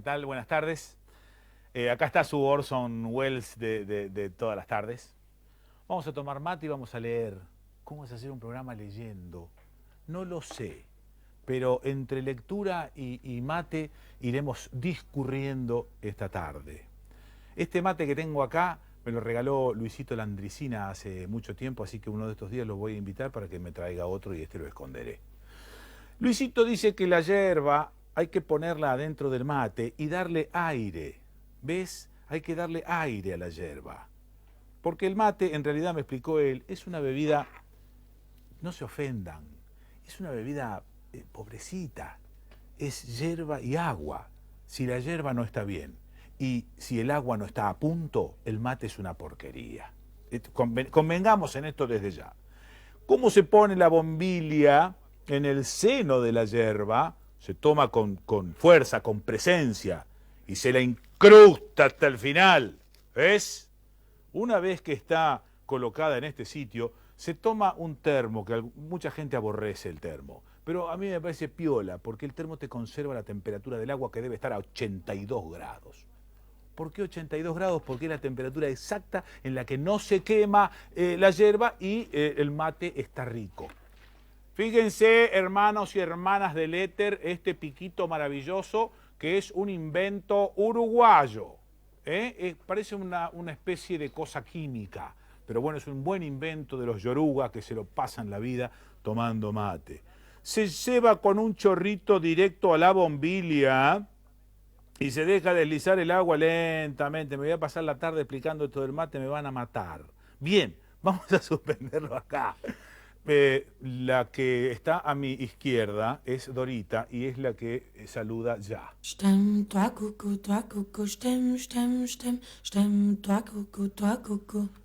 tal? Buenas tardes. Acá está su Orson Welles de todas las tardes. Vamos a tomar mate y vamos a leer. ¿Cómo es hacer un programa leyendo? No lo sé, pero entre lectura y mate iremos discurriendo esta tarde. Este mate que tengo acá me lo regaló Luisito Landricina hace mucho tiempo, así que uno de estos días lo voy a invitar para que me traiga otro y este lo esconderé. Luisito dice que la yerba hay que ponerla adentro del mate y darle aire. ¿Ves? Hay que darle aire a la yerba. Porque el mate, en realidad me explicó él, es una bebida, no se ofendan, es una bebida pobrecita. Es yerba y agua. Si la yerba no está bien y si el agua no está a punto, el mate es una porquería. Convengamos en esto desde ya. ¿Cómo se pone la bombilla en el seno de la yerba? Se toma con fuerza, con presencia, y se la incrusta hasta el final. ¿Ves? Una vez que está colocada en este sitio, se toma un termo, que mucha gente aborrece el termo, pero a mí me parece piola, porque el termo te conserva la temperatura del agua, que debe estar a 82 grados. ¿Por qué 82 grados? Porque es la temperatura exacta en la que no se quema la yerba y el mate está rico. Fíjense, hermanos y hermanas del éter, este piquito maravilloso que es un invento uruguayo. Parece una especie de cosa química, pero bueno, es un buen invento de los yorugas que se lo pasan la vida tomando mate. Se lleva con un chorrito directo a la bombilla y se deja deslizar el agua lentamente. Me voy a pasar la tarde explicando esto del mate, me van a matar. Bien, vamos a suspenderlo acá. La que está a mi izquierda es Dorita y es la que saluda ya.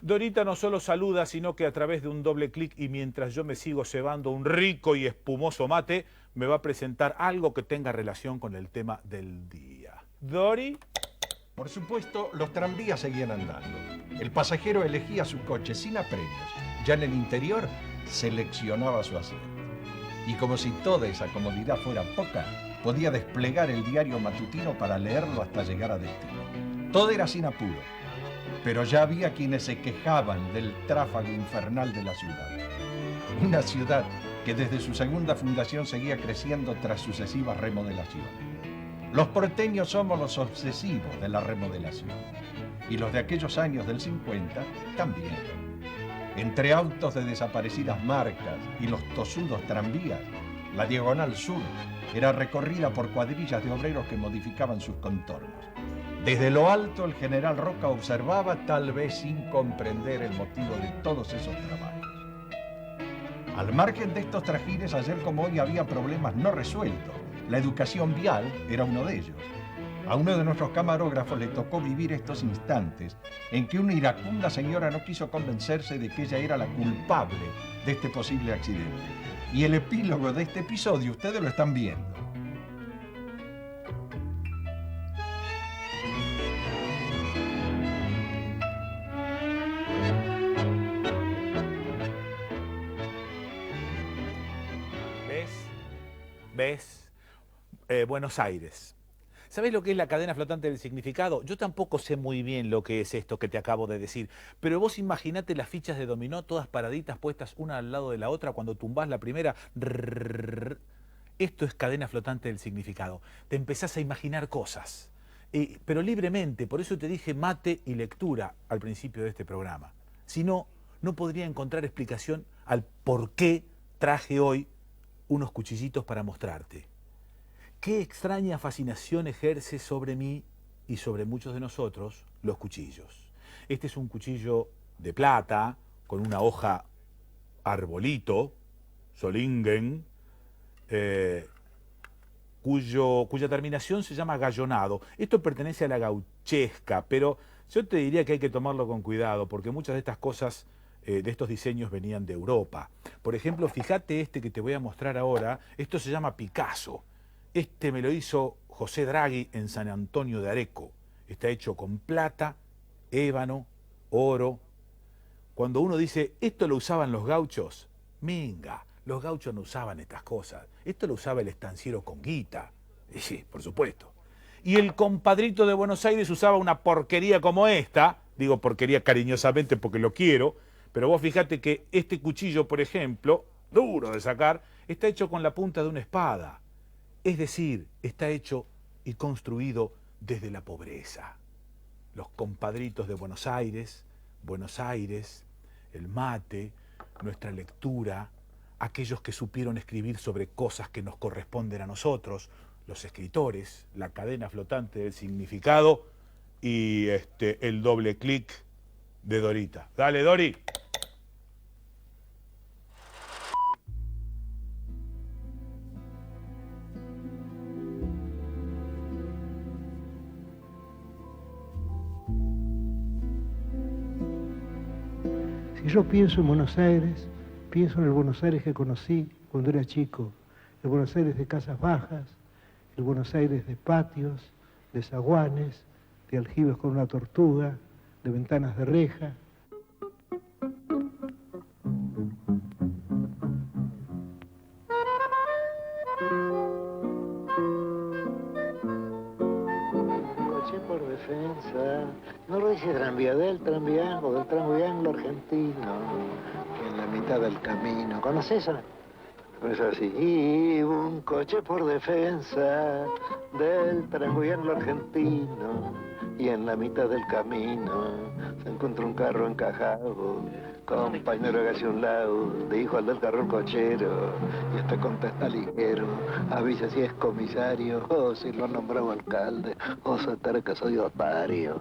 Dorita no solo saluda, sino que a través de un doble clic y mientras yo me sigo cebando un rico y espumoso mate, me va a presentar algo que tenga relación con el tema del día. Dori. Por supuesto, los tranvías seguían andando. El pasajero elegía su coche sin apremios. Ya en el interior seleccionaba su asiento. Y como si toda esa comodidad fuera poca, podía desplegar el diario matutino para leerlo hasta llegar a destino. Todo era sin apuro, pero ya había quienes se quejaban del tráfago infernal de la ciudad. Una ciudad que desde su segunda fundación seguía creciendo tras sucesivas remodelaciones. Los porteños somos los obsesivos de la remodelación, y los de aquellos años del 50 también. Entre autos de desaparecidas marcas y los tosudos tranvías, la Diagonal Sur era recorrida por cuadrillas de obreros que modificaban sus contornos. Desde lo alto, el general Roca observaba, tal vez sin comprender el motivo de todos esos trabajos. Al margen de estos trajines, ayer como hoy había problemas no resueltos. La educación vial era uno de ellos. A uno de nuestros camarógrafos le tocó vivir estos instantes en que una iracunda señora no quiso convencerse de que ella era la culpable de este posible accidente. Y el epílogo de este episodio ustedes lo están viendo. ¿Ves? Buenos Aires. ¿Sabés lo que es la cadena flotante del significado? Yo tampoco sé muy bien lo que es esto que te acabo de decir, pero vos imaginate las fichas de dominó todas paraditas puestas una al lado de la otra cuando tumbás la primera. Esto es cadena flotante del significado. Te empezás a imaginar cosas, pero libremente. Por eso te dije mate y lectura al principio de este programa. Si no, no podría encontrar explicación al por qué traje hoy unos cuchillitos para mostrarte. Qué extraña fascinación ejerce sobre mí y sobre muchos de nosotros los cuchillos. Este es un cuchillo de plata con una hoja arbolito, solingen, cuya terminación se llama gallonado. Esto pertenece a la gauchesca, pero yo te diría que hay que tomarlo con cuidado porque muchas de estas cosas, de estos diseños venían de Europa. Por ejemplo, fíjate este que te voy a mostrar ahora, esto se llama Picasso. Este me lo hizo José Draghi en San Antonio de Areco. Está hecho con plata, ébano, oro. Cuando uno dice, esto lo usaban los gauchos, minga, los gauchos no usaban estas cosas. Esto lo usaba el estanciero con guita. Y sí, por supuesto. Y el compadrito de Buenos Aires usaba una porquería como esta, digo porquería cariñosamente porque lo quiero, pero vos fíjate que este cuchillo, por ejemplo, duro de sacar, está hecho con la punta de una espada. Es decir, está hecho y construido desde la pobreza. Los compadritos de Buenos Aires, el mate, nuestra lectura, aquellos que supieron escribir sobre cosas que nos corresponden a nosotros, los escritores, la cadena flotante del significado y el doble clic de Dorita. Dale, Dori. Si yo pienso en Buenos Aires, pienso en el Buenos Aires que conocí cuando era chico, el Buenos Aires de casas bajas, el Buenos Aires de patios, de zaguanes, de aljibes con una tortuga, de ventanas de reja. Coche por defensa, no lo dice tranvía del tranviango, del tranviango argentino, en la mitad del camino. ¿Conoces esa? Es así. Y un coche por defensa del triángulo argentino y en la mitad del camino se encuentra un carro encajado, compañero hágase un lado, dijo al del carro el cochero, y este contesta ligero, avisa si es comisario o si lo ha nombrado alcalde o se entera que soy otario.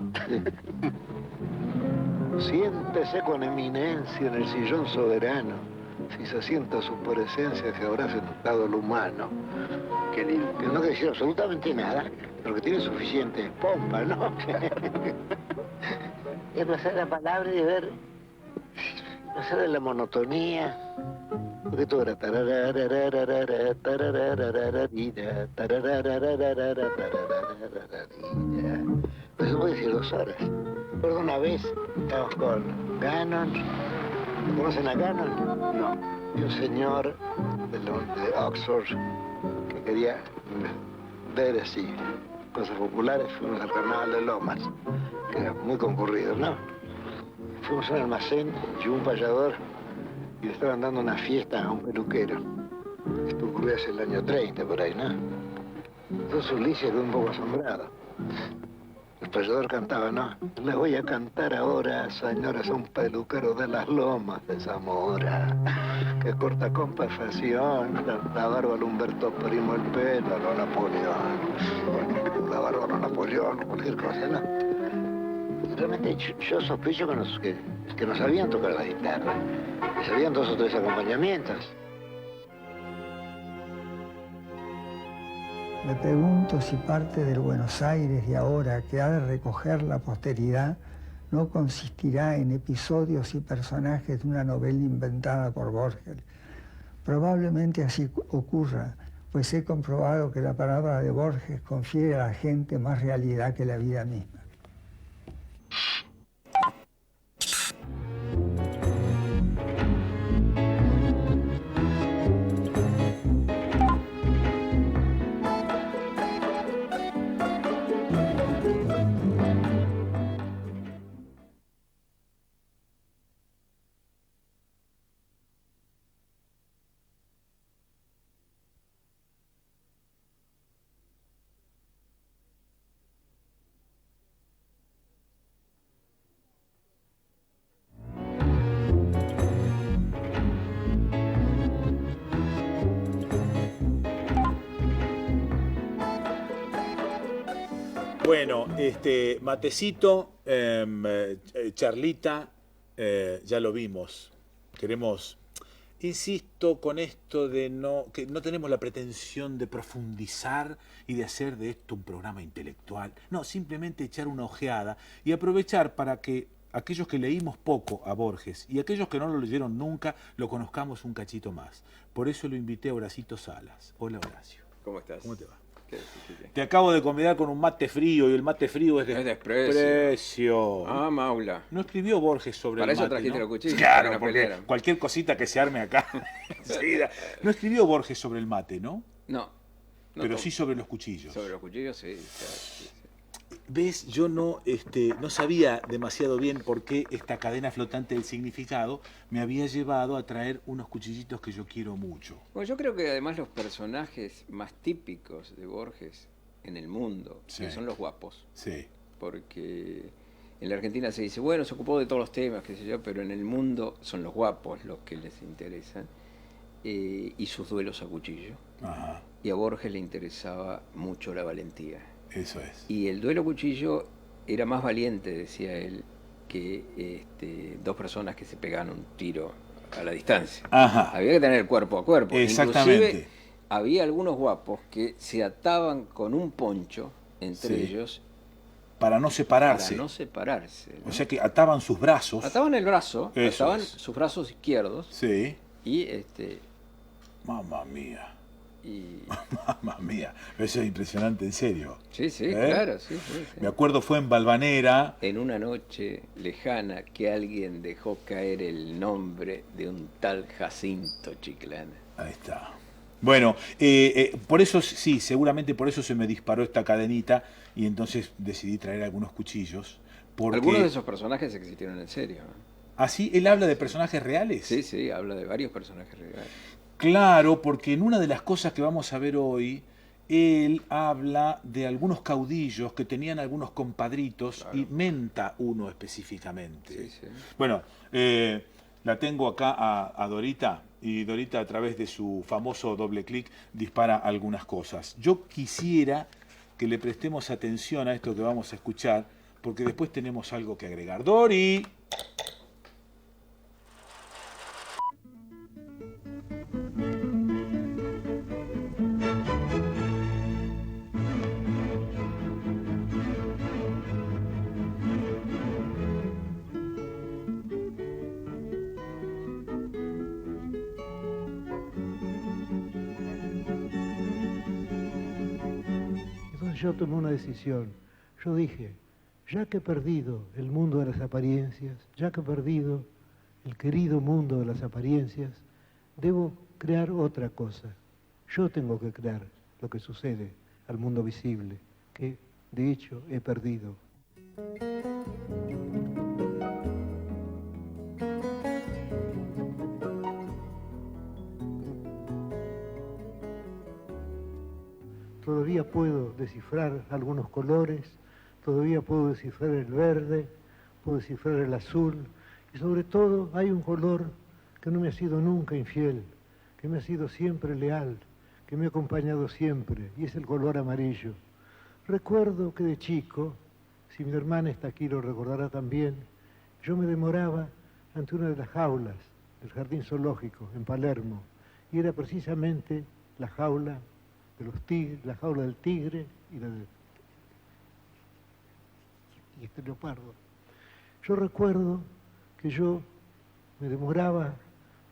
Siéntese con eminencia en el sillón soberano. Si se sienta su presencia, se habrá sentado el humano. Que no quiere decir absolutamente nada, pero que tiene suficiente pompa, ¿no? Es pasar la palabra y de ver, pasar de la monotonía. Porque todo era tarararararara, tararararararira, tararararararara, tararararararira. Pues eso puede decir 2 horas. Recuerdo una vez, estábamos con Gannon. ¿Conocen a Gannon? No. Y un señor de Oxford que quería ver así cosas populares. Fuimos al Carnaval de Lomas, que era muy concurrido, ¿no? Fuimos a un almacén y un payador y le estaban dando una fiesta a un peluquero. Esto ocurrió hace el año 30, por ahí, ¿no? Entonces Ulises quedó un poco asombrado. El payador cantaba, ¿no? Les voy a cantar ahora, señores, a un peluquero de las Lomas de Zamora, que corta con perfección la barba al Humberto Primo, el pelo a lo Napoleón, la barba a lo Napoleón, cualquier cosa, ¿no? Realmente yo sospecho que no sabían tocar la guitarra, que sabían 2 o 3 acompañamientos. Me pregunto si parte del Buenos Aires de ahora que ha de recoger la posteridad no consistirá en episodios y personajes de una novela inventada por Borges. Probablemente así ocurra, pues he comprobado que la palabra de Borges confiere a la gente más realidad que la vida misma. Bueno, matecito, charlita, ya lo vimos. Queremos, insisto con esto de que no tenemos la pretensión de profundizar y de hacer de esto un programa intelectual. No, simplemente echar una ojeada y aprovechar para que aquellos que leímos poco a Borges y aquellos que no lo leyeron nunca, lo conozcamos un cachito más. Por eso lo invité a Horacito Salas. Hola, Horacio. ¿Cómo estás? ¿Cómo te va? ¿Qué? Te acabo de convidar con un mate frío y el mate frío es Es desprecio. Ah, Maula. No escribió Borges sobre Para el eso mate, trajiste ¿no? los cuchillos, para Claro, que no porque pelearan. cualquier cosita que se arme acá enseguida. No escribió Borges sobre el mate, ¿no? No. pero todo. sí sobre los cuchillos. Sobre los cuchillos, sí. Claro, sí. ¿Ves? Yo no sabía demasiado bien por qué esta cadena flotante del significado me había llevado a traer unos cuchillitos que yo quiero mucho. Bueno, yo creo que además los personajes más típicos de Borges en el mundo, Sí. que son los guapos, Sí, porque en la Argentina se dice, bueno, se ocupó de todos los temas, qué sé yo, pero en el mundo son los guapos los que les interesan, y sus duelos a cuchillo. ajá, Y a Borges le interesaba mucho la valentía. eso es. Y el duelo a cuchillo era más valiente, decía él, que dos personas que se pegaban un tiro a la distancia. Ajá, Había que tener cuerpo a cuerpo. exactamente. Inclusive había algunos guapos que se ataban con un poncho entre Sí. ellos Para no separarse. para no separarse, ¿no? O sea que ataban sus brazos. Ataban el brazo, Eso ataban es. sus brazos izquierdos Sí. y Mamma mía. y Mamma mía. Eso es impresionante, en serio. sí, sí, ¿Eh? claro, sí, sí, sí. Me acuerdo fue en Valvanera. En una noche lejana que alguien dejó caer el nombre de un tal Jacinto Chiclana. Ahí está. Bueno, por eso, sí, seguramente por eso se me disparó esta cadenita y entonces decidí traer algunos cuchillos. Porque Algunos de esos personajes existieron en serio, ¿no? así él habla de personajes reales. Sí, sí, habla de varios personajes reales. Claro, porque en una de las cosas que vamos a ver hoy, él habla de algunos caudillos que tenían algunos compadritos Claro. y menta uno específicamente. Sí, sí. Bueno, la tengo acá a Dorita y Dorita a través de su famoso doble clic dispara algunas cosas. Yo quisiera que le prestemos atención a esto que vamos a escuchar porque después tenemos algo que agregar. Dori. Entonces yo tomé una decisión. Yo dije, ya que he perdido el mundo de las apariencias, ya que he perdido el querido mundo de las apariencias, debo crear otra cosa. Yo tengo que crear lo que sucede al mundo visible, que de hecho he perdido. Todavía puedo descifrar algunos colores, todavía puedo descifrar el verde, puedo descifrar el azul, y sobre todo hay un color que no me ha sido nunca infiel, que me ha sido siempre leal, que me ha acompañado siempre, y es el color amarillo. Recuerdo que de chico, si mi hermana está aquí lo recordará también, yo me demoraba ante una de las jaulas del jardín zoológico en Palermo, y era precisamente la jaula de los tigres, la jaula del tigre y este leopardo. Yo recuerdo que yo me demoraba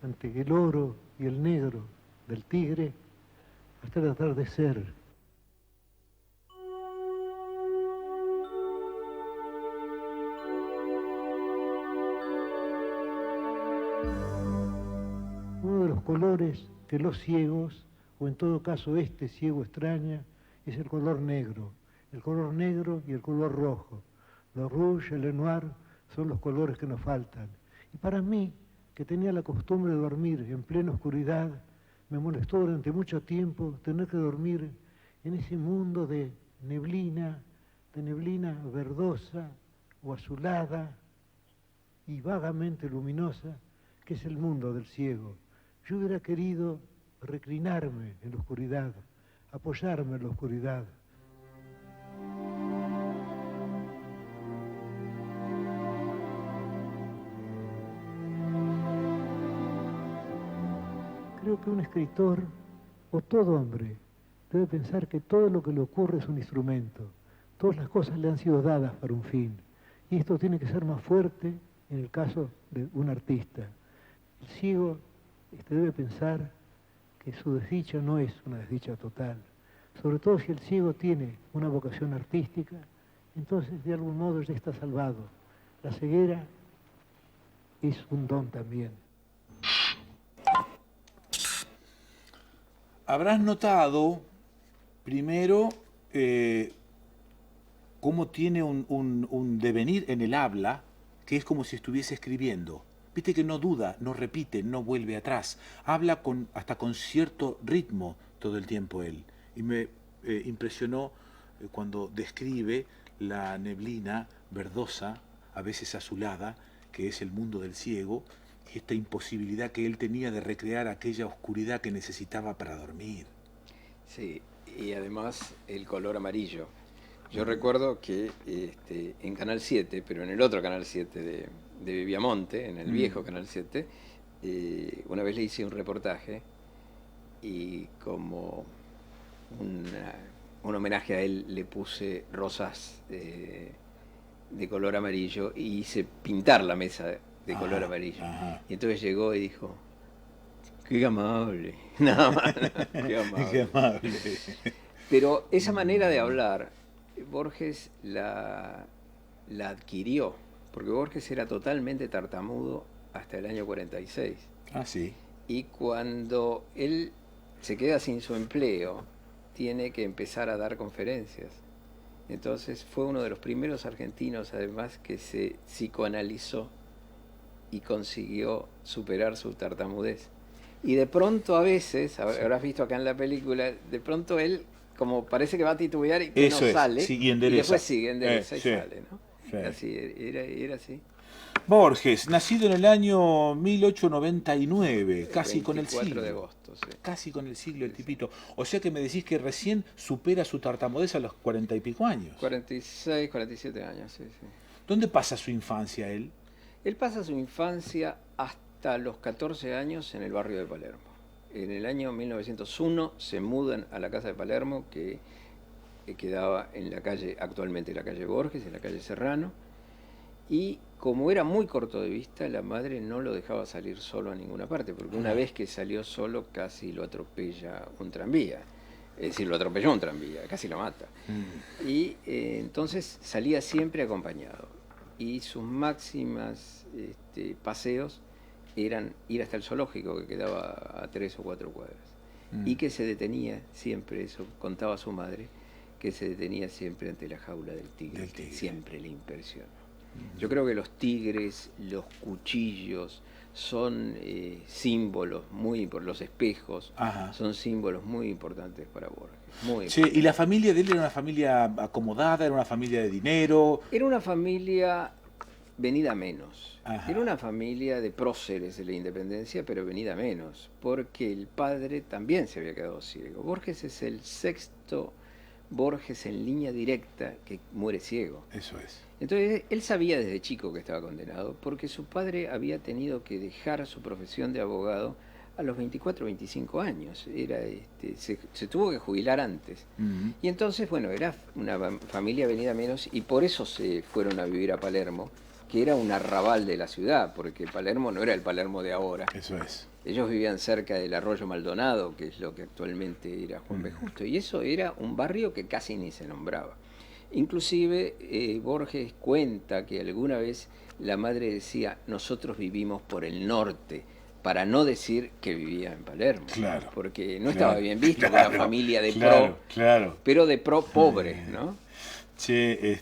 ante el oro y el negro del tigre hasta el atardecer. Uno de los colores que los ciegos, o en todo caso este ciego extraña, es el color negro y el color rojo. Le rouge, le noir son los colores que nos faltan. Y para mí, que tenía la costumbre de dormir en plena oscuridad, me molestó durante mucho tiempo tener que dormir en ese mundo de neblina verdosa o azulada y vagamente luminosa, que es el mundo del ciego. Yo hubiera querido reclinarme en la oscuridad, apoyarme en la oscuridad. Creo que un escritor, o todo hombre, debe pensar que todo lo que le ocurre es un instrumento. Todas las cosas le han sido dadas para un fin. Y esto tiene que ser más fuerte en el caso de un artista. El ciego debe pensar que su desdicha no es una desdicha total. Sobre todo si el ciego tiene una vocación artística, entonces de algún modo ya está salvado. La ceguera es un don también. Habrás notado Primero, cómo tiene un devenir en el habla, que es como si estuviese escribiendo. Viste que no duda, no repite, no vuelve atrás. Habla hasta con cierto ritmo todo el tiempo él. Y me impresionó cuando describe la neblina verdosa, a veces azulada, que es el mundo del ciego, y esta imposibilidad que él tenía de recrear aquella oscuridad que necesitaba para dormir. Sí, y además el color amarillo. Yo recuerdo que en Canal 7, pero en el otro Canal 7 de Viviamonte, en el viejo Canal 7, una vez le hice un reportaje y como un homenaje a él le puse rosas de color amarillo y hice pintar la mesa de color amarillo. Ajá. Y entonces llegó y dijo, qué amable, nada más, qué amable. Qué amable. Pero esa manera de hablar, Borges la adquirió, porque Borges era totalmente tartamudo hasta el año 46. Ah, sí. Y cuando él se queda sin su empleo, tiene que empezar a dar conferencias. Entonces fue uno de los primeros argentinos, además, que se psicoanalizó y consiguió superar su tartamudez. Y de pronto a veces, habrás visto acá en la película, de pronto él como parece que va a titubear y que eso no sale, sí, y después sigue, endereza y sí, sale, ¿no? Sí. Así, era así. Borges, nacido en el año 1899, casi con el siglo. 24 de agosto, sí. Casi con el siglo el tipito. O sea que me decís que recién supera su tartamudez a los 40 y pico años. 46, 47 años, sí, sí. ¿Dónde pasa su infancia él? Él pasa su infancia hasta los 14 años en el barrio de Palermo. En el año 1901 se mudan a la casa de Palermo, que quedaba en la calle, actualmente la calle Borges, en la calle Serrano, y como era muy corto de vista, la madre no lo dejaba salir solo a ninguna parte, porque una vez que salió solo casi lo atropella un tranvía. Es decir, lo atropelló un tranvía, casi lo mata. Y entonces salía siempre acompañado. Y sus máximas paseos eran ir hasta el zoológico, que quedaba a 3 o 4 cuadras. Y que se detenía siempre, eso contaba su madre, que se detenía siempre ante la jaula del tigre, que siempre le impresionó. Yo creo que los tigres, los cuchillos, son símbolos muy importantes, los espejos, son símbolos muy importantes para Borges. Muy sí, ¿y la familia de él era una familia acomodada, era una familia de dinero? Era una familia venida menos. Era una familia de próceres de la independencia, pero venida menos, porque el padre también se había quedado ciego. Borges es el sexto Borges en línea directa que muere ciego. Eso es. Entonces él sabía desde chico que estaba condenado, porque su padre había tenido que dejar su profesión de abogado a los 24 o 25 años. Se tuvo que jubilar antes. Y entonces, bueno, era una familia venida menos, y por eso se fueron a vivir a Palermo, que era un arrabal de la ciudad, porque Palermo no era el Palermo de ahora. Eso es. Ellos vivían cerca del Arroyo Maldonado, que es lo que actualmente era Juan B. Justo, y eso era un barrio que casi ni se nombraba. Inclusive Borges cuenta que alguna vez la madre decía, nosotros vivimos por el norte, para no decir que vivía en Palermo, claro, porque no estaba bien visto con la familia de pro, pero de pro pobre, ¿no? Che,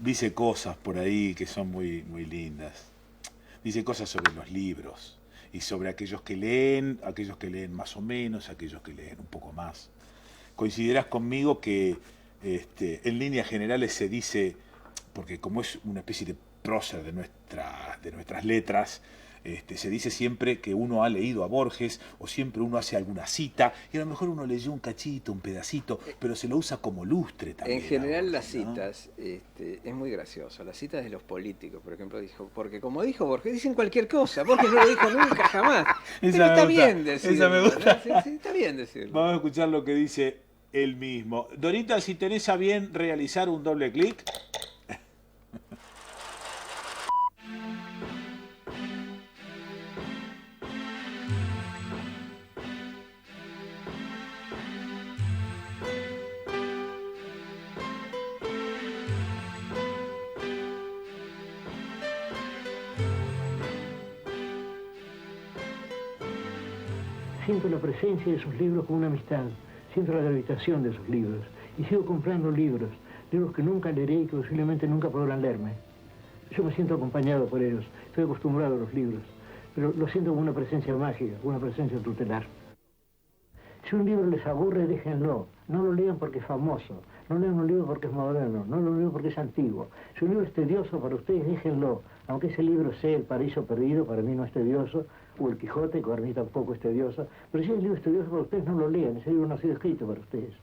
dice cosas por ahí que son muy, muy lindas. Dice cosas sobre los libros y sobre aquellos que leen más o menos, aquellos que leen un poco más. Coincidirás conmigo que en líneas generales se dice, porque como es una especie de prócer de nuestras letras, se dice siempre que uno ha leído a Borges, o siempre uno hace alguna cita, y a lo mejor uno leyó un cachito, un pedacito, pero se lo usa como lustre también. En general Borges, las citas, es muy gracioso, las citas de los políticos, por ejemplo, porque como dijo Borges, dicen cualquier cosa, Borges no lo dijo nunca, jamás. Pero está bien decirlo. Esa me gusta. Sí, está bien decirlo. Vamos a escuchar lo que dice él mismo. Dorita, si tenés a bien realizar un doble clic. Siento la presencia de sus libros con una amistad. siento la gravitación de esos libros y sigo comprando libros que nunca leeré y que posiblemente nunca podrán leerme. Yo me siento acompañado por ellos, estoy acostumbrado a los libros, pero lo siento como una presencia mágica, una presencia tutelar. Si un libro les aburre, déjenlo. No lo lean porque es famoso, no lean un libro porque es moderno, no lo lean porque es antiguo. Si un libro es tedioso para ustedes, déjenlo. Aunque ese libro sea El Paraíso Perdido, para mí no es tedioso, o El Quijote, que para mí tampoco es tedioso. Pero si el libro es tedioso para ustedes, no lo lean, ese libro no ha sido escrito para ustedes.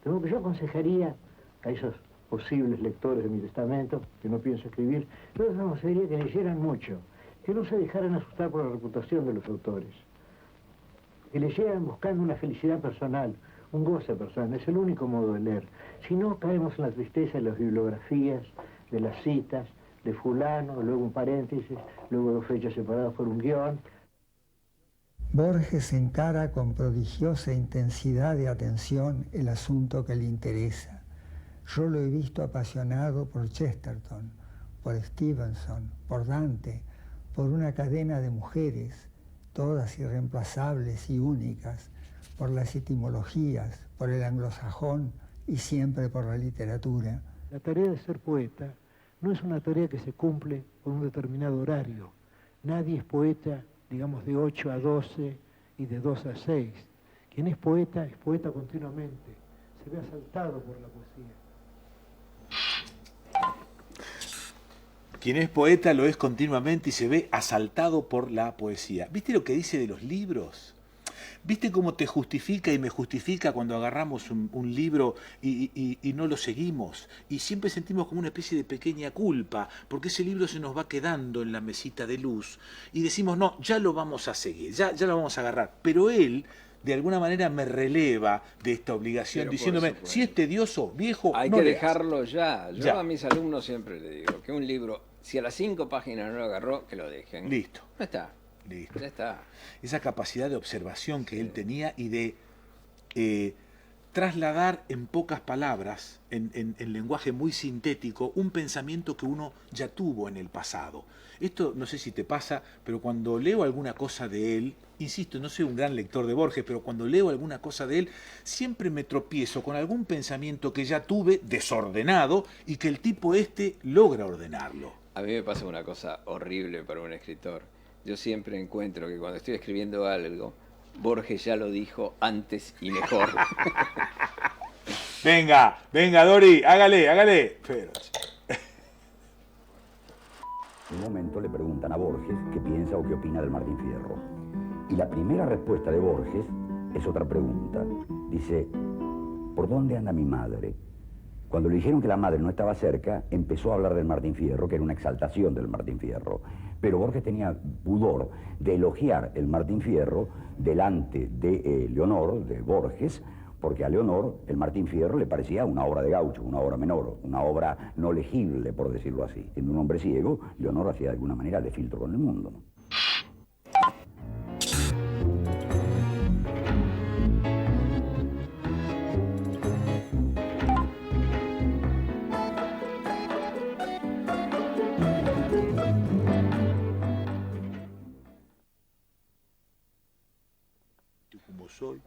De modo que yo aconsejaría a esos posibles lectores de mi testamento, que no pienso escribir, yo les aconsejaría que leyeran mucho, que no se dejaran asustar por la reputación de los autores, que leyeran buscando una felicidad personal, un goce personal, es el único modo de leer. Si no, caemos en la tristeza de las bibliografías, de las citas, de fulano, luego un paréntesis, luego dos fechas separadas por un guión. Borges encara con prodigiosa intensidad de atención el asunto que le interesa. Yo lo he visto apasionado por Chesterton, por Stevenson, por Dante, por una cadena de mujeres, todas irreemplazables y únicas, por las etimologías, por el anglosajón y siempre por la literatura. La tarea de ser poeta no es una tarea que se cumple por un determinado horario. Nadie es poeta, digamos, de 8 a 12 y de 2 a 6. Quien es poeta continuamente. Se ve asaltado por la poesía. Quien es poeta lo es continuamente y se ve asaltado por la poesía. ¿Viste lo que dice de los libros? ¿Viste cómo te justifica y me justifica cuando agarramos un libro y no lo seguimos? Y siempre sentimos como una especie de pequeña culpa, porque ese libro se nos va quedando en la mesita de luz. Y decimos, no, ya lo vamos a seguir, ya lo vamos a agarrar. Pero él, de alguna manera, me releva de esta obligación, pero diciéndome, si es tedioso, viejo, hay no que leas. dejarlo ya. Yo Ya. a mis alumnos siempre les digo que un libro, si a las 5 páginas no lo agarró, que lo dejen. Listo. No está. Listo. Ya está. Esa capacidad de observación que él tenía y de trasladar en pocas palabras, en lenguaje muy sintético, un pensamiento que uno ya tuvo en el pasado. Esto no sé si te pasa, pero cuando leo alguna cosa de él, insisto, no soy un gran lector de Borges, pero cuando leo alguna cosa de él, siempre me tropiezo con algún pensamiento que ya tuve desordenado y que el tipo logra ordenarlo. A mí me pasa una cosa horrible para un escritor. Yo siempre encuentro que cuando estoy escribiendo algo, Borges ya lo dijo antes y mejor. Venga, Dori, hágale. Pero... En un momento le preguntan a Borges qué piensa o qué opina del Martín Fierro. Y la primera respuesta de Borges es otra pregunta. Dice, ¿por dónde anda mi madre? Cuando le dijeron que la madre no estaba cerca, empezó a hablar del Martín Fierro, que era una exaltación del Martín Fierro. Pero Borges tenía pudor de elogiar el Martín Fierro delante de Leonor, de Borges, porque a Leonor el Martín Fierro le parecía una obra de gaucho, una obra menor, una obra no legible, por decirlo así. Siendo un hombre ciego, Leonor hacía de alguna manera de filtro con el mundo, ¿no? Como soy.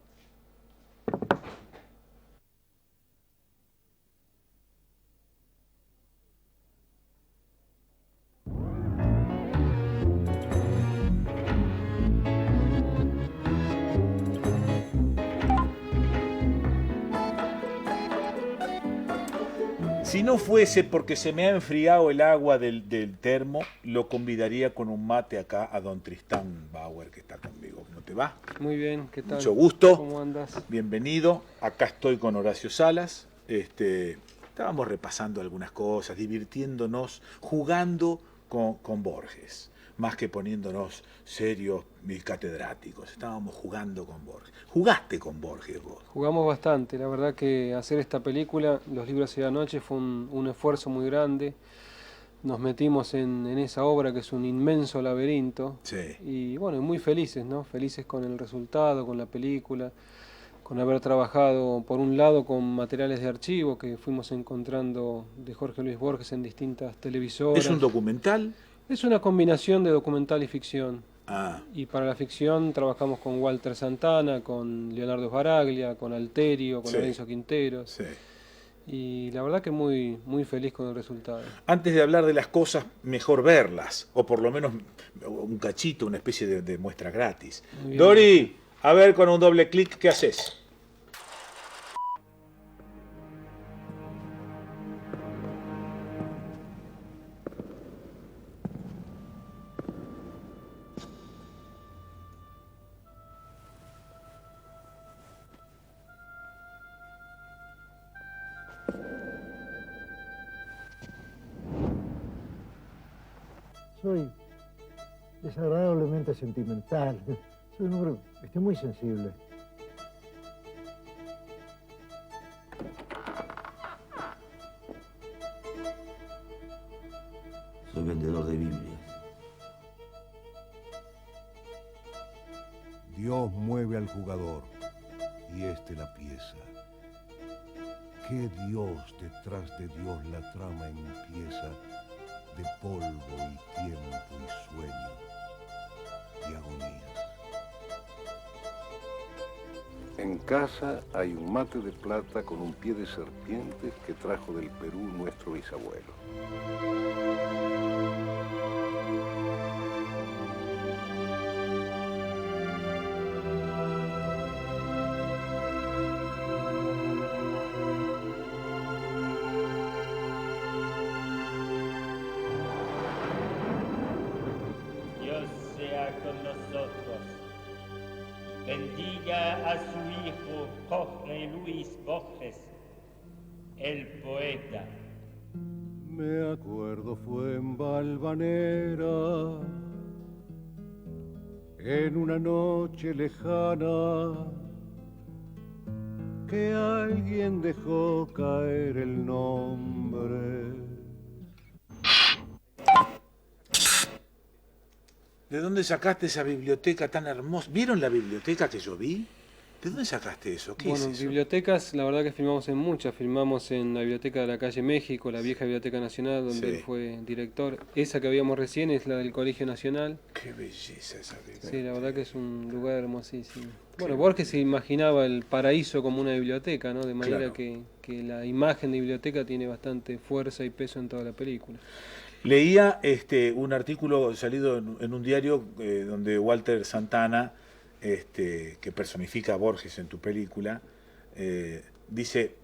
Si no fuese porque se me ha enfriado el agua del termo, lo convidaría con un mate acá a don Tristán Bauer, que está conmigo. ¿Cómo te va? Muy bien, ¿qué tal? Mucho gusto. ¿Cómo andas? Bienvenido. Acá estoy con Horacio Salas. Estábamos repasando algunas cosas, divirtiéndonos, jugando con Borges. Más que poniéndonos serios y catedráticos. Estábamos jugando con Borges. ¿Jugaste con Borges vos? Jugamos bastante, la verdad que hacer esta película, Los libros de la noche, fue un esfuerzo muy grande. Nos metimos en esa obra que es un inmenso laberinto. Sí. Y bueno, muy felices, ¿no? Felices con el resultado, con la película, con haber trabajado, por un lado, con materiales de archivo que fuimos encontrando de Jorge Luis Borges en distintas televisoras. ¿Es un documental? Es una combinación de documental y ficción. Y para la ficción trabajamos con Walter Santana, con Leonardo Sbaraglia, con Alterio, con Sí. Lorenzo Quinteros. Sí. Y la verdad que muy, muy feliz con el resultado. Antes de hablar de las cosas, mejor verlas, o por lo menos un cachito, una especie de muestra gratis. Muy bien. Dori, a ver con un doble clic, ¿qué haces? Soy desagradablemente sentimental. Soy un hombre muy sensible. Soy vendedor de Biblias. Dios mueve al jugador y este la pieza. ¿Qué Dios detrás de Dios la trama empieza de polvo y tiempo y sueño y agonías? En casa hay un mate de plata con un pie de serpiente que trajo del Perú nuestro bisabuelo. Dios sea con nosotros. Bendiga a su hijo Jorge Luis Borges, el poeta. Me acuerdo fue en Valvanera, en una noche lejana, que alguien dejó caer el nombre. ¿De dónde sacaste esa biblioteca tan hermosa? ¿Vieron la biblioteca que yo vi? ¿De dónde sacaste eso? ¿Qué Bueno, es eso? bibliotecas, la verdad que filmamos en muchas. Filmamos en la Biblioteca de la Calle México, la vieja Biblioteca Nacional, donde Sí. él fue director. Esa que habíamos recién es la del Colegio Nacional. Qué belleza esa biblioteca. Sí, la verdad que es un lugar hermosísimo. Bueno, Borges se imaginaba el paraíso como una biblioteca, ¿no? De manera Claro. que la imagen de biblioteca tiene bastante fuerza y peso en toda la película. Leía un artículo salido en un diario donde Walter Santana, que personifica a Borges en tu película, dice,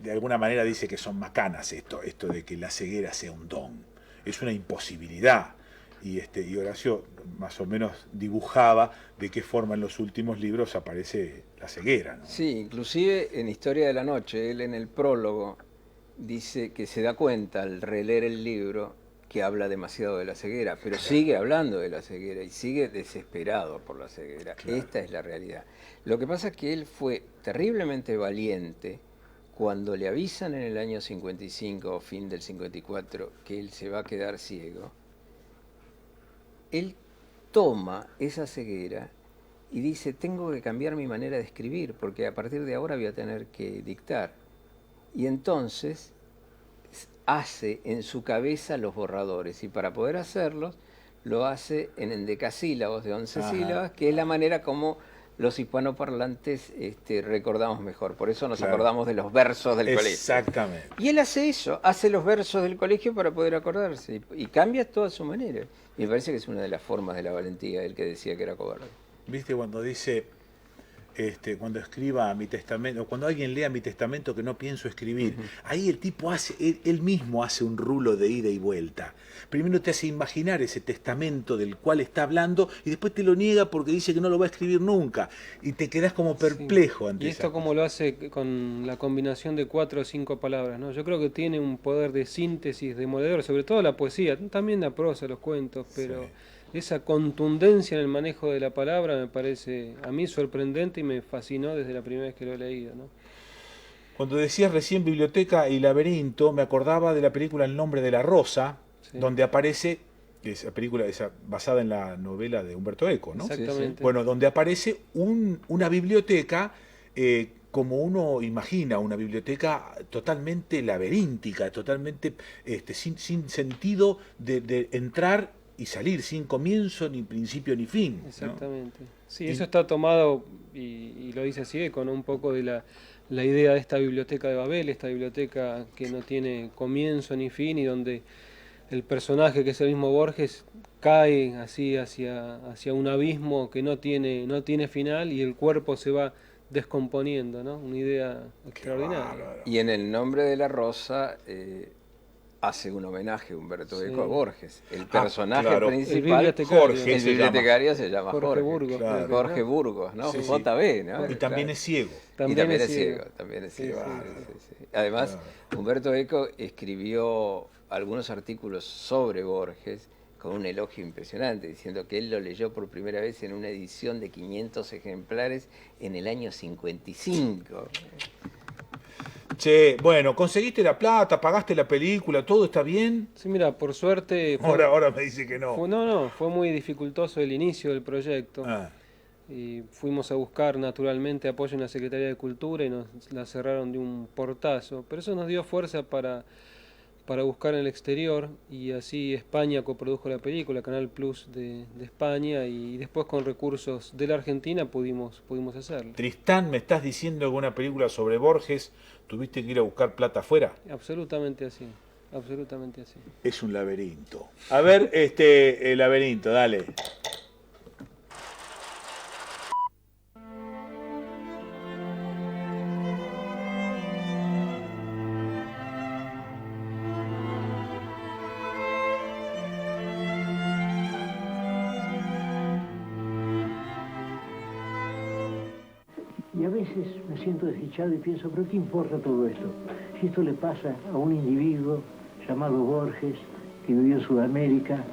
de alguna manera dice que son macanas esto de que la ceguera sea un don. Es una imposibilidad. Y Horacio más o menos dibujaba de qué forma en los últimos libros aparece la ceguera, ¿no? Sí, inclusive en Historia de la Noche, él en el prólogo dice que se da cuenta al releer el libro que habla demasiado de la ceguera, pero sigue hablando de la ceguera y sigue desesperado por la ceguera. Claro. Esta es la realidad. Lo que pasa es que él fue terriblemente valiente cuando le avisan en el año 55 o fin del 54 que él se va a quedar ciego. Él toma esa ceguera y dice, tengo que cambiar mi manera de escribir, porque a partir de ahora voy a tener que dictar. Y entonces hace en su cabeza los borradores, y para poder hacerlos, lo hace en endecasílabos de 11 Ajá. sílabas, que es la manera como los hispanoparlantes recordamos mejor. Por eso nos Claro. acordamos de los versos del colegio. Exactamente. Y él hace eso, hace los versos del colegio para poder acordarse, y cambia toda su manera. Y me parece que es una de las formas de la valentía, él que decía que era cobarde. ¿Viste cuando dice, cuando escriba mi testamento, cuando alguien lea mi testamento que no pienso escribir, ahí el tipo él mismo hace un rulo de ida y vuelta. Primero te hace imaginar ese testamento del cual está hablando y después te lo niega porque dice que no lo va a escribir nunca. Y te quedás como perplejo ante Y esa esto como lo hace con la combinación de 4 o 5 palabras, ¿no? Yo creo que tiene un poder de síntesis demoledor, sobre todo la poesía, también la prosa, los cuentos, pero Sí. esa contundencia en el manejo de la palabra me parece a mí sorprendente y me fascinó desde la primera vez que lo he leído, ¿no? Cuando decías recién biblioteca y laberinto, me acordaba de la película El nombre de la rosa, Sí. donde aparece, esa película basada en la novela de Humberto Eco, ¿no? Exactamente. Bueno, donde aparece una biblioteca, como uno imagina, una biblioteca totalmente laberíntica, totalmente sin sentido de entrar y salir sin comienzo, ni principio, ni fin. ¿no? Exactamente. Sí, Y- eso está tomado, y lo dice así, con un poco de la idea de esta biblioteca de Babel, esta biblioteca que no tiene comienzo ni fin, y donde el personaje, que es el mismo Borges, cae así hacia un abismo que no tiene final, y el cuerpo se va descomponiendo, ¿no? Una idea extraordinaria. Y en El nombre de la rosa hace un homenaje a Humberto Sí. Eco a Borges. El personaje claro. principal, El bibliotecario. Jorge el se bibliotecario se llama Jorge Jorge. Burgos, claro. Jorge Burgos, ¿no? Sí, sí. JB, ¿no? Y también es ciego. Y también es ciego. ciego, también es Sí, ciego. sí. Sí. Además, Humberto Eco escribió algunos artículos sobre Borges con un elogio impresionante, diciendo que él lo leyó por primera vez en una edición de 500 ejemplares en el año 55. Che, bueno, conseguiste la plata, pagaste la película, todo está bien. Sí, mira, por suerte... Ahora me dice que no. Fue muy dificultoso el inicio del proyecto. Ah, Y fuimos a buscar naturalmente apoyo en la Secretaría de Cultura y nos la cerraron de un portazo. Pero eso nos dio fuerza para buscar en el exterior, y así España coprodujo la película, Canal Plus de España, y después con recursos de la Argentina pudimos hacerlo. Tristán, ¿me estás diciendo que una película sobre Borges tuviste que ir a buscar plata afuera? Absolutamente así, absolutamente así. Es un laberinto. A ver, el laberinto, dale. Y a veces me siento desdichado y pienso, ¿pero qué importa todo esto? Si esto le pasa a un individuo llamado Borges, que vivió en Sudamérica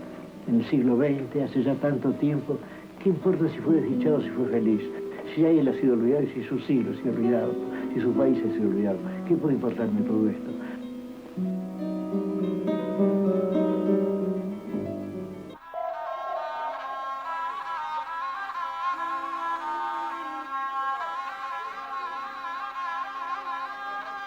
en el siglo XX, hace ya tanto tiempo, ¿qué importa si fue desdichado o si fue feliz? Si a él ha sido olvidado y si su siglo ha sido olvidado, si su país ha sido olvidado, ¿qué puede importarme todo esto?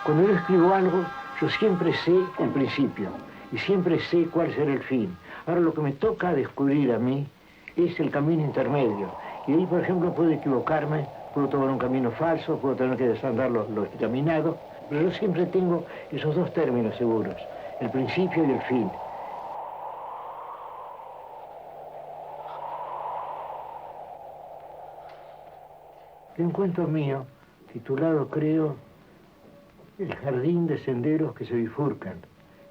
Cuando yo escribo algo, yo siempre sé el principio y siempre sé cuál será el fin. Ahora lo que me toca descubrir a mí es el camino intermedio. Y ahí, por ejemplo, puedo equivocarme, puedo tomar un camino falso, puedo tener que desandar lo caminado, pero yo siempre tengo esos dos términos seguros, el principio y el fin. Hay un cuento mío, titulado, creo, El jardín de senderos que se bifurcan,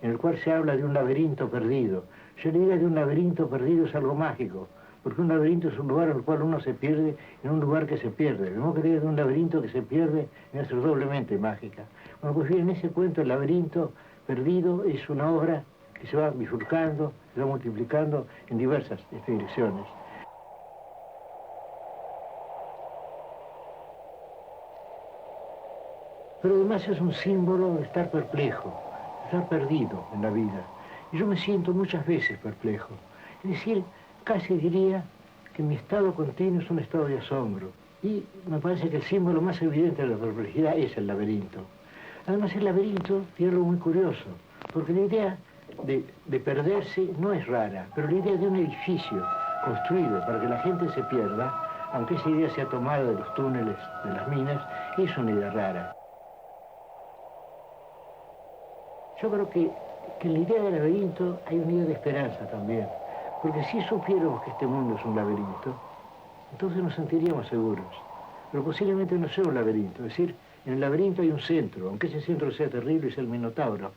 en el cual se habla de un laberinto perdido. Yo la idea de un laberinto perdido es algo mágico, porque un laberinto es un lugar en el cual uno se pierde, en un lugar que se pierde. De modo que la idea de un laberinto que se pierde es doblemente mágica. Bueno, pues bien, en ese cuento el laberinto perdido es una obra que se va bifurcando, se va multiplicando en diversas direcciones. Pero además es un símbolo de estar perplejo, de estar perdido en la vida. Y yo me siento muchas veces perplejo. Es decir, casi diría que mi estado continuo es un estado de asombro. Y me parece que el símbolo más evidente de la perplejidad es el laberinto. Además, el laberinto tiene algo muy curioso, porque la idea de perderse no es rara, pero la idea de un edificio construido para que la gente se pierda, aunque esa idea sea tomada de los túneles, de las minas, es una idea rara. Yo creo que en la idea del laberinto hay una idea de esperanza también, porque si supiéramos que este mundo es un laberinto, entonces nos sentiríamos seguros, pero posiblemente no sea un laberinto, es decir, en el laberinto hay un centro, aunque ese centro sea terrible, es el Minotauro.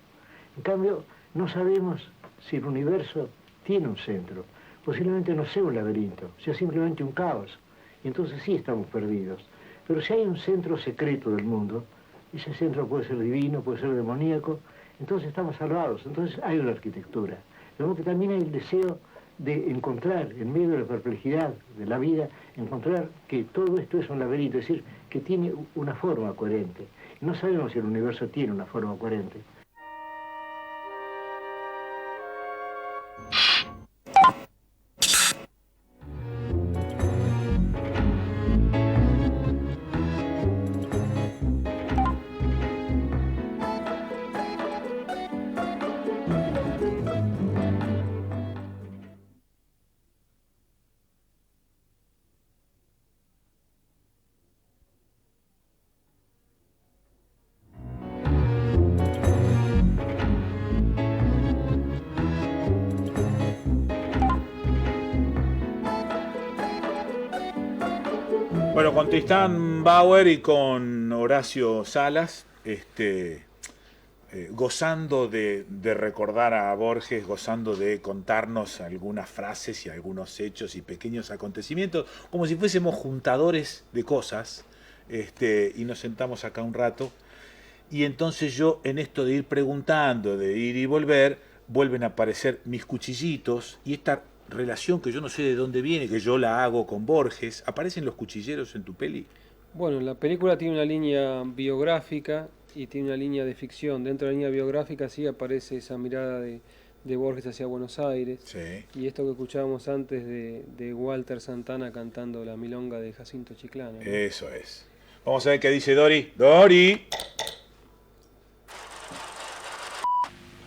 En cambio, no sabemos si el universo tiene un centro, posiblemente no sea un laberinto, sea simplemente un caos, y entonces sí estamos perdidos. Pero si hay un centro secreto del mundo, ese centro puede ser divino, puede ser demoníaco, entonces estamos salvados, entonces hay una arquitectura. De modo que también hay el deseo de encontrar, en medio de la perplejidad de la vida, encontrar que todo esto es un laberinto, es decir, que tiene una forma coherente. No sabemos si el universo tiene una forma coherente. Bueno, con Tristán Bauer y con Horacio Salas, gozando de recordar a Borges, gozando de contarnos algunas frases y algunos hechos y pequeños acontecimientos, como si fuésemos juntadores de cosas, y nos sentamos acá un rato. Y entonces yo, en esto de ir preguntando, de ir y volver, vuelven a aparecer mis cuchillitos y esta relación que yo no sé de dónde viene, que yo la hago con Borges. ¿Aparecen los cuchilleros en tu peli? Bueno, la película tiene una línea biográfica y tiene una línea de ficción. Dentro de la línea biográfica sí aparece esa mirada de Borges hacia Buenos Aires. Sí. Y esto que escuchábamos antes de Walter Santana cantando la milonga de Jacinto Chiclana, ¿no? Eso es. Vamos a ver qué dice Dori. ¡Dori!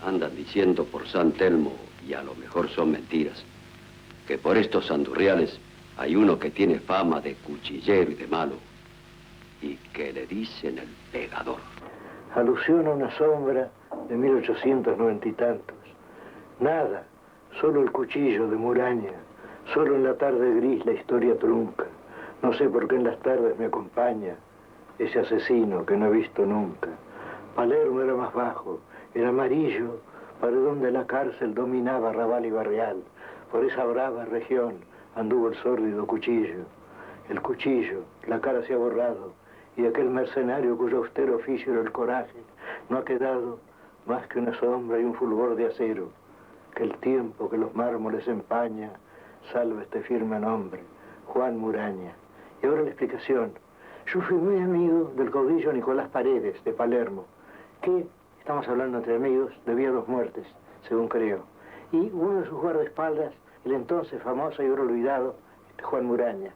Andan diciendo por San Telmo, y a lo mejor son mentiras, que por estos andurriales hay uno que tiene fama de cuchillero y de malo, y que le dicen el pegador. Alusión a una sombra de 1890 y tantos. Nada, solo el cuchillo de Muraña, solo en la tarde gris la historia trunca. No sé por qué en las tardes me acompaña ese asesino que no he visto nunca. Palermo era más bajo, era amarillo, paredón de la cárcel dominaba Raval y Barrial. Por esa brava región anduvo el sórdido cuchillo. El cuchillo, la cara se ha borrado, y aquel mercenario cuyo austero oficio era el coraje, no ha quedado más que una sombra y un fulgor de acero. Que el tiempo que los mármoles empaña salve este firme nombre, Juan Muraña. Y ahora la explicación. Yo fui muy amigo del caudillo Nicolás Paredes, de Palermo, que, estamos hablando entre amigos, debía 2 muertes, según creo. Y uno de sus guardaespaldas, el entonces famoso y ahora olvidado, Juan Muraña.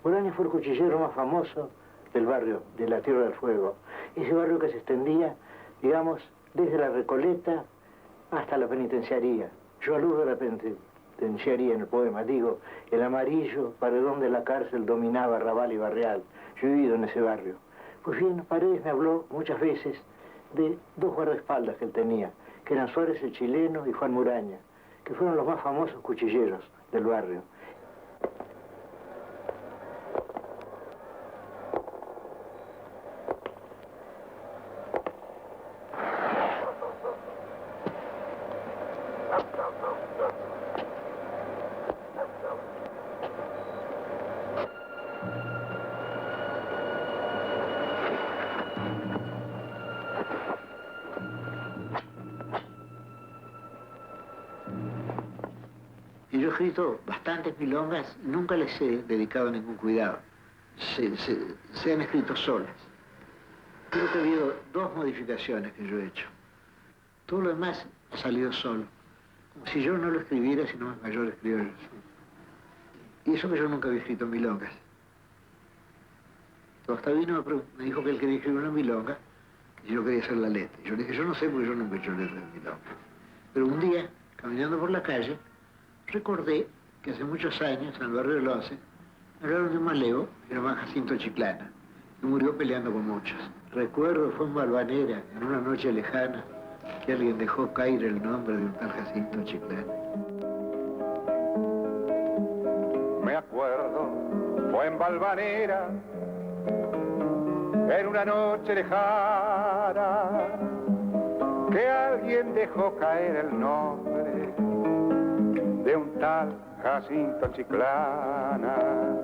Muraña fue el cuchillero más famoso del barrio, de la Tierra del Fuego. Ese barrio que se extendía, digamos, desde la Recoleta hasta la penitenciaría. Yo aludo a la penitenciaría en el poema, digo, el amarillo paredón de la cárcel dominaba Raval y Barrial. Yo he vivido en ese barrio. Pues bien, Paredes me habló muchas veces de 2 guardaespaldas que él tenía, que eran Suárez el chileno y Juan Muraña, que fueron los más famosos cuchilleros del barrio. Y yo he escrito bastantes milongas, nunca les he dedicado ningún cuidado. Se han escrito solas. Creo que ha habido 2 modificaciones que yo he hecho. Todo lo demás ha salido solo. Como si yo no lo escribiera, sino más mayor escribió yo. Y eso que yo nunca había escrito milongas. Guastavino me dijo que él quería escribir una milonga y yo quería hacer la letra. Yo le dije, yo no sé porque yo nunca he hecho letra de milonga. Pero un día, caminando por la calle, recordé que hace muchos años, en el barrio del Once, me hablaron de un maleo, que era Jacinto Chiclana, que murió peleando con muchos. Recuerdo, fue en Valvanera, en una noche lejana, que alguien dejó caer el nombre de un tal Jacinto Chiclana. Me acuerdo, fue en Valvanera, en una noche lejana, que alguien dejó caer el nombre de un tal Jacinto Chiclana.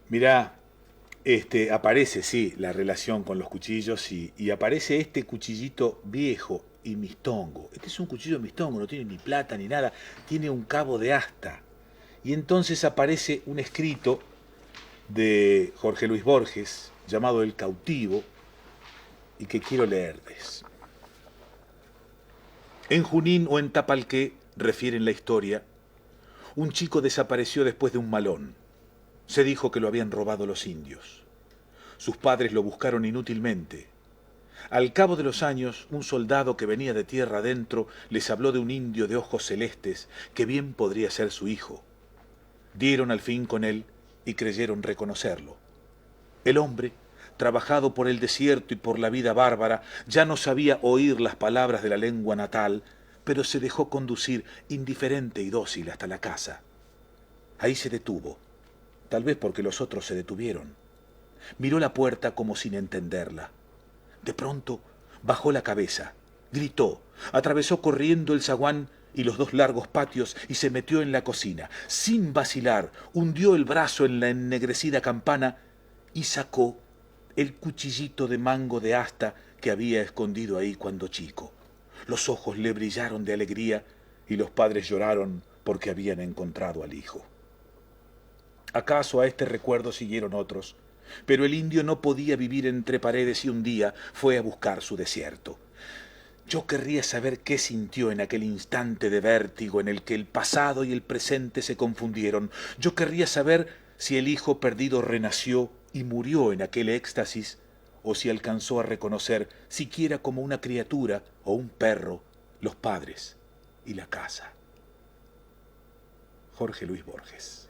Mirá, aparece, sí, la relación con los cuchillos y aparece este cuchillito viejo y mistongo. Este es un cuchillo mistongo, no tiene ni plata ni nada, tiene un cabo de asta. Y entonces aparece un escrito de Jorge Luis Borges llamado El Cautivo y que quiero leerles. En Junín o en Tapalqué, refieren la historia, un chico desapareció después de un malón. Se dijo que lo habían robado los indios. Sus padres lo buscaron inútilmente. Al cabo de los años, un soldado que venía de tierra adentro les habló de un indio de ojos celestes que bien podría ser su hijo. Dieron al fin con él y creyeron reconocerlo. El hombre, trabajado por el desierto y por la vida bárbara, ya no sabía oír las palabras de la lengua natal, pero se dejó conducir indiferente y dócil hasta la casa. Ahí se detuvo, tal vez porque los otros se detuvieron. Miró la puerta como sin entenderla. De pronto bajó la cabeza, gritó, atravesó corriendo el zaguán y los 2 largos patios y se metió en la cocina. Sin vacilar, hundió el brazo en la ennegrecida campana y sacó el cuchillito de mango de asta que había escondido ahí cuando chico. Los ojos le brillaron de alegría y los padres lloraron porque habían encontrado al hijo. Acaso a este recuerdo siguieron otros, pero el indio no podía vivir entre paredes y un día fue a buscar su desierto. Yo querría saber qué sintió en aquel instante de vértigo en el que el pasado y el presente se confundieron. Yo querría saber si el hijo perdido renació y murió en aquel éxtasis, o si alcanzó a reconocer, siquiera como una criatura o un perro, los padres y la casa. Jorge Luis Borges.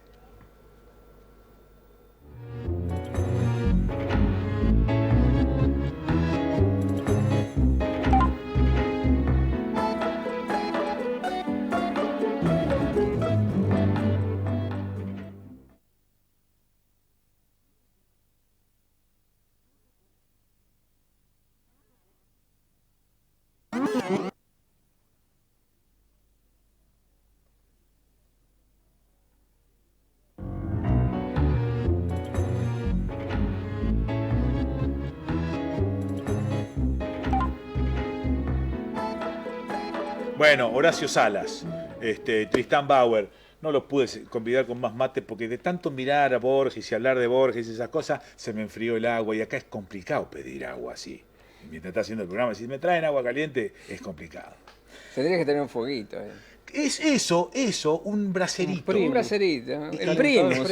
Bueno, Horacio Salas, Tristán Bauer, no los pude convidar con más mate porque de tanto mirar a Borges y hablar de Borges y esas cosas, se me enfrió el agua y acá es complicado pedir agua así. Mientras está haciendo el programa, si me traen agua caliente, es complicado. Tendrías que tener un fueguito. Es eso, un bracerito. Un bracerito. El primus,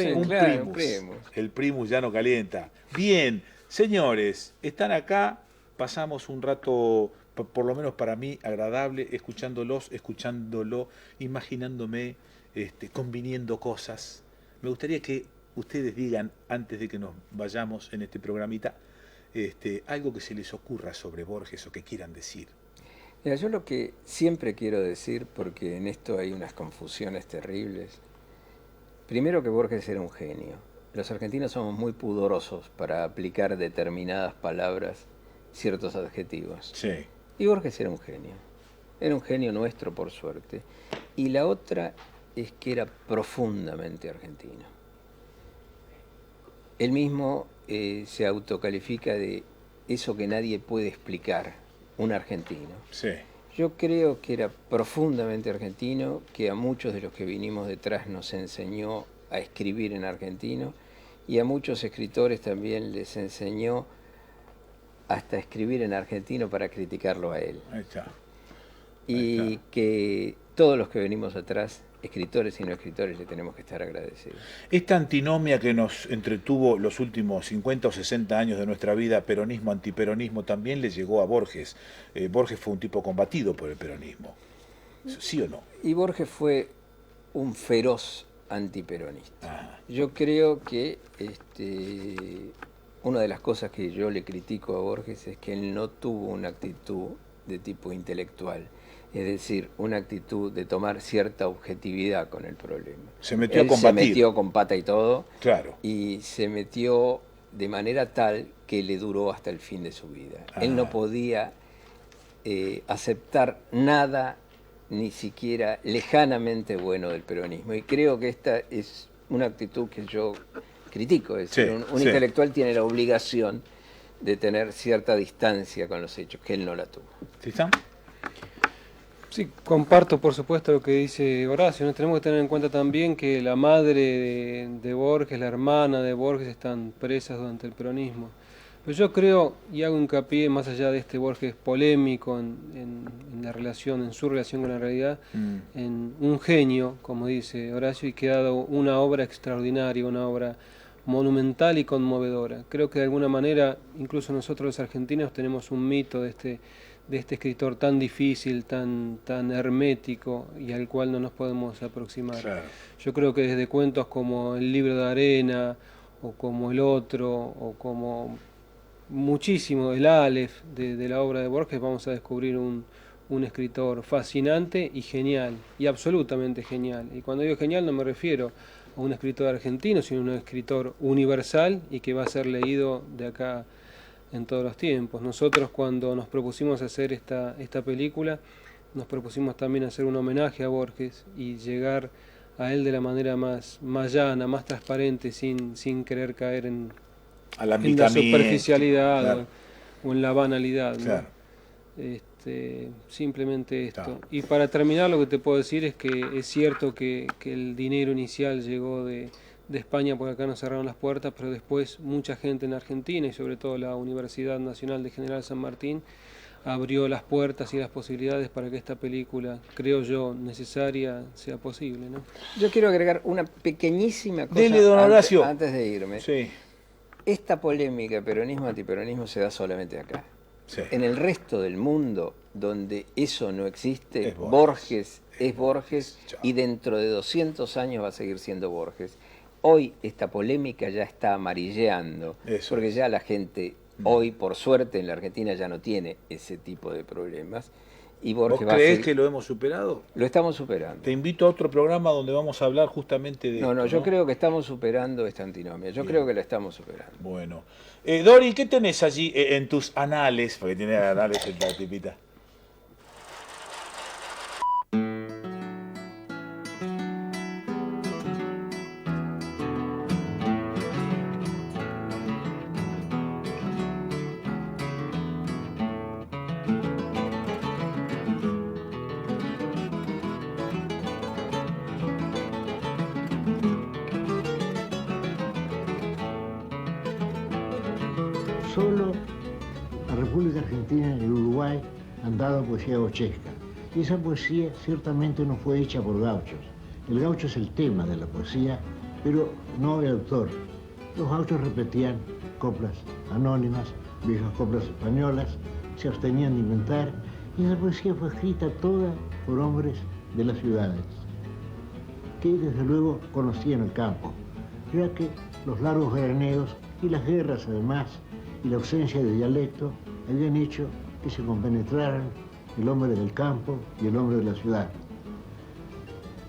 El primus ya no calienta. Bien, señores, están acá, pasamos un rato, por lo menos para mí, agradable, escuchándolo, imaginándome, conviniendo cosas. Me gustaría que ustedes digan, antes de que nos vayamos en este programita, algo que se les ocurra sobre Borges o que quieran decir. Mira, yo lo que siempre quiero decir, porque en esto hay unas confusiones terribles, primero que Borges era un genio. Los argentinos somos muy pudorosos para aplicar determinadas palabras, ciertos adjetivos. Sí. Y Borges era un genio nuestro por suerte. Y la otra es que era profundamente argentino. Él mismo se autocalifica de eso que nadie puede explicar, un argentino. Sí. Yo creo que era profundamente argentino, que a muchos de los que vinimos detrás nos enseñó a escribir en argentino y a muchos escritores también les enseñó hasta escribir en argentino para criticarlo a él. Ahí está. Y que todos los que venimos atrás, escritores y no escritores, le tenemos que estar agradecidos. Esta antinomia que nos entretuvo los últimos 50 o 60 años de nuestra vida, peronismo-antiperonismo, también le llegó a Borges. Borges fue un tipo combatido por el peronismo. ¿Sí o no? Y Borges fue un feroz antiperonista. Yo creo que una de las cosas que yo le critico a Borges es que él no tuvo una actitud de tipo intelectual. Es decir, una actitud de tomar cierta objetividad con el problema. Se metió a combatir. Se metió con pata y todo. Claro. Y se metió de manera tal que le duró hasta el fin de su vida. Él no podía aceptar nada, ni siquiera lejanamente bueno del peronismo. Y creo que esta es una actitud que yo critico. Es decir, un intelectual tiene la obligación de tener cierta distancia con los hechos, que él no la tuvo. ¿Tristán? Sí, comparto por supuesto lo que dice Horacio. Nos tenemos que tener en cuenta también que la madre de Borges, la hermana de Borges, están presas durante el peronismo. Pero yo creo, y hago hincapié más allá de este Borges polémico en la relación, en su relación con la realidad, en un genio, como dice Horacio, y que ha dado una obra extraordinaria, una obra monumental y conmovedora. Creo que de alguna manera, incluso nosotros los argentinos tenemos un mito de este escritor tan difícil, tan hermético y al cual no nos podemos aproximar. Claro. Yo creo que desde cuentos como El libro de arena, o como El otro, o como muchísimo El Aleph de la obra de Borges, vamos a descubrir un escritor fascinante y genial, y absolutamente genial. Y cuando digo genial no me refiero un escritor argentino, sino un escritor universal y que va a ser leído de acá en todos los tiempos. Nosotros cuando nos propusimos hacer esta película, nos propusimos también hacer un homenaje a Borges y llegar a él de la manera más llana, más transparente, sin querer caer en la superficialidad, claro, o en la banalidad, ¿no? Claro. Simplemente esto. Claro. Y para terminar, lo que te puedo decir es que es cierto que el dinero inicial llegó de España, porque acá nos cerraron las puertas, pero después mucha gente en Argentina y sobre todo la Universidad Nacional de General San Martín abrió las puertas y las posibilidades para que esta película, creo yo, necesaria, sea posible, ¿no? Yo quiero agregar una pequeñísima cosa. Dele, don Horacio. Antes de irme. Sí. Esta polémica peronismo-antiperonismo se da solamente acá. Sí. En el resto del mundo, donde eso no existe, Borges es Borges y dentro de 200 años va a seguir siendo Borges. Hoy esta polémica ya está amarilleando, porque ya la gente hoy, por suerte, en la Argentina ya no tiene ese tipo de problemas. Y Borges ¿Vos creés que lo hemos superado? Lo estamos superando. Te invito a otro programa donde vamos a hablar justamente de No, yo creo que estamos superando esta antinomia. Yo creo que la estamos superando. Bueno. Dori, ¿qué tenés allí en tus anales? Porque tiene anales en la tipita. Solo la República Argentina y el Uruguay han dado poesía gauchesca. Y esa poesía ciertamente no fue hecha por gauchos. El gaucho es el tema de la poesía, pero no el autor. Los gauchos repetían coplas anónimas, viejas coplas españolas, se abstenían de inventar, y esa poesía fue escrita toda por hombres de las ciudades, que desde luego conocían el campo, ya que los largos veraneos y las guerras además, y la ausencia de dialecto habían hecho que se compenetraran el hombre del campo y el hombre de la ciudad.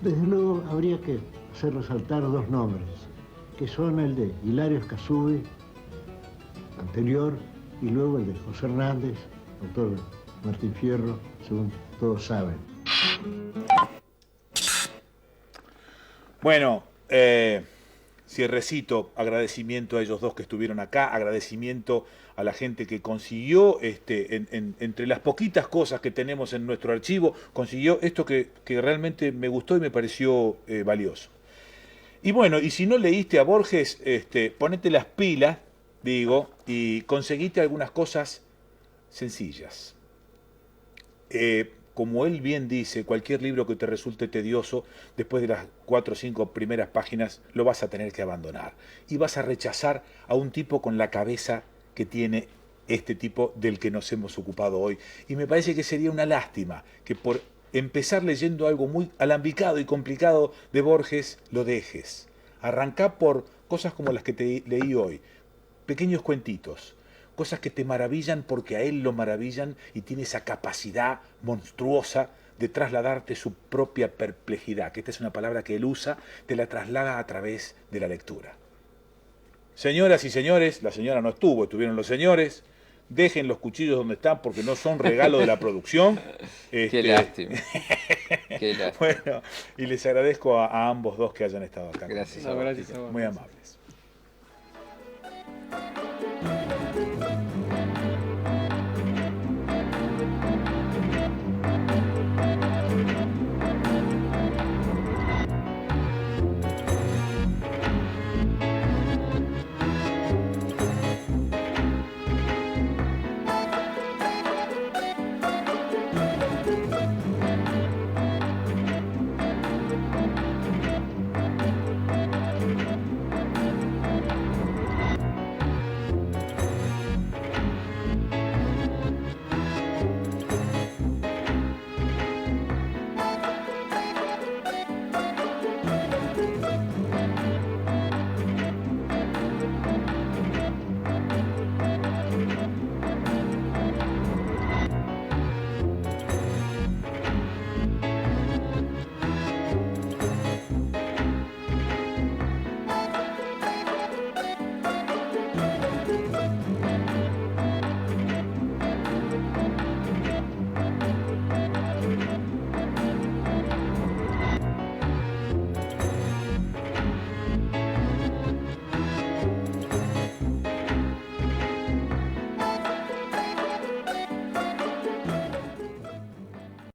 Desde luego habría que hacer resaltar dos nombres, que son el de Hilario Escazú, anterior, y luego el de José Hernández, doctor Martín Fierro, según todos saben. Bueno, cierrecito, agradecimiento a ellos dos que estuvieron acá, agradecimiento a la gente que consiguió, entre las poquitas cosas que tenemos en nuestro archivo, consiguió esto que realmente me gustó y me pareció valioso. Y bueno, y si no leíste a Borges, ponete las pilas, digo, y conseguiste algunas cosas sencillas. Como él bien dice, cualquier libro que te resulte tedioso, después de las 4 o 5 primeras páginas, lo vas a tener que abandonar. Y vas a rechazar a un tipo con la cabeza que tiene este tipo del que nos hemos ocupado hoy. Y me parece que sería una lástima que por empezar leyendo algo muy alambicado y complicado de Borges, lo dejes. Arrancá por cosas como las que te leí hoy. Pequeños cuentitos. Cosas que te maravillan porque a él lo maravillan y tiene esa capacidad monstruosa de trasladarte su propia perplejidad, que esta es una palabra que él usa, te la traslada a través de la lectura. Señoras y señores, la señora no estuvo, estuvieron los señores, dejen los cuchillos donde están porque no son regalo de la producción. Qué lástima. Qué lástima. Bueno, y les agradezco a ambos dos que hayan estado acá. Gracias. Gracias a vos. Muy amables.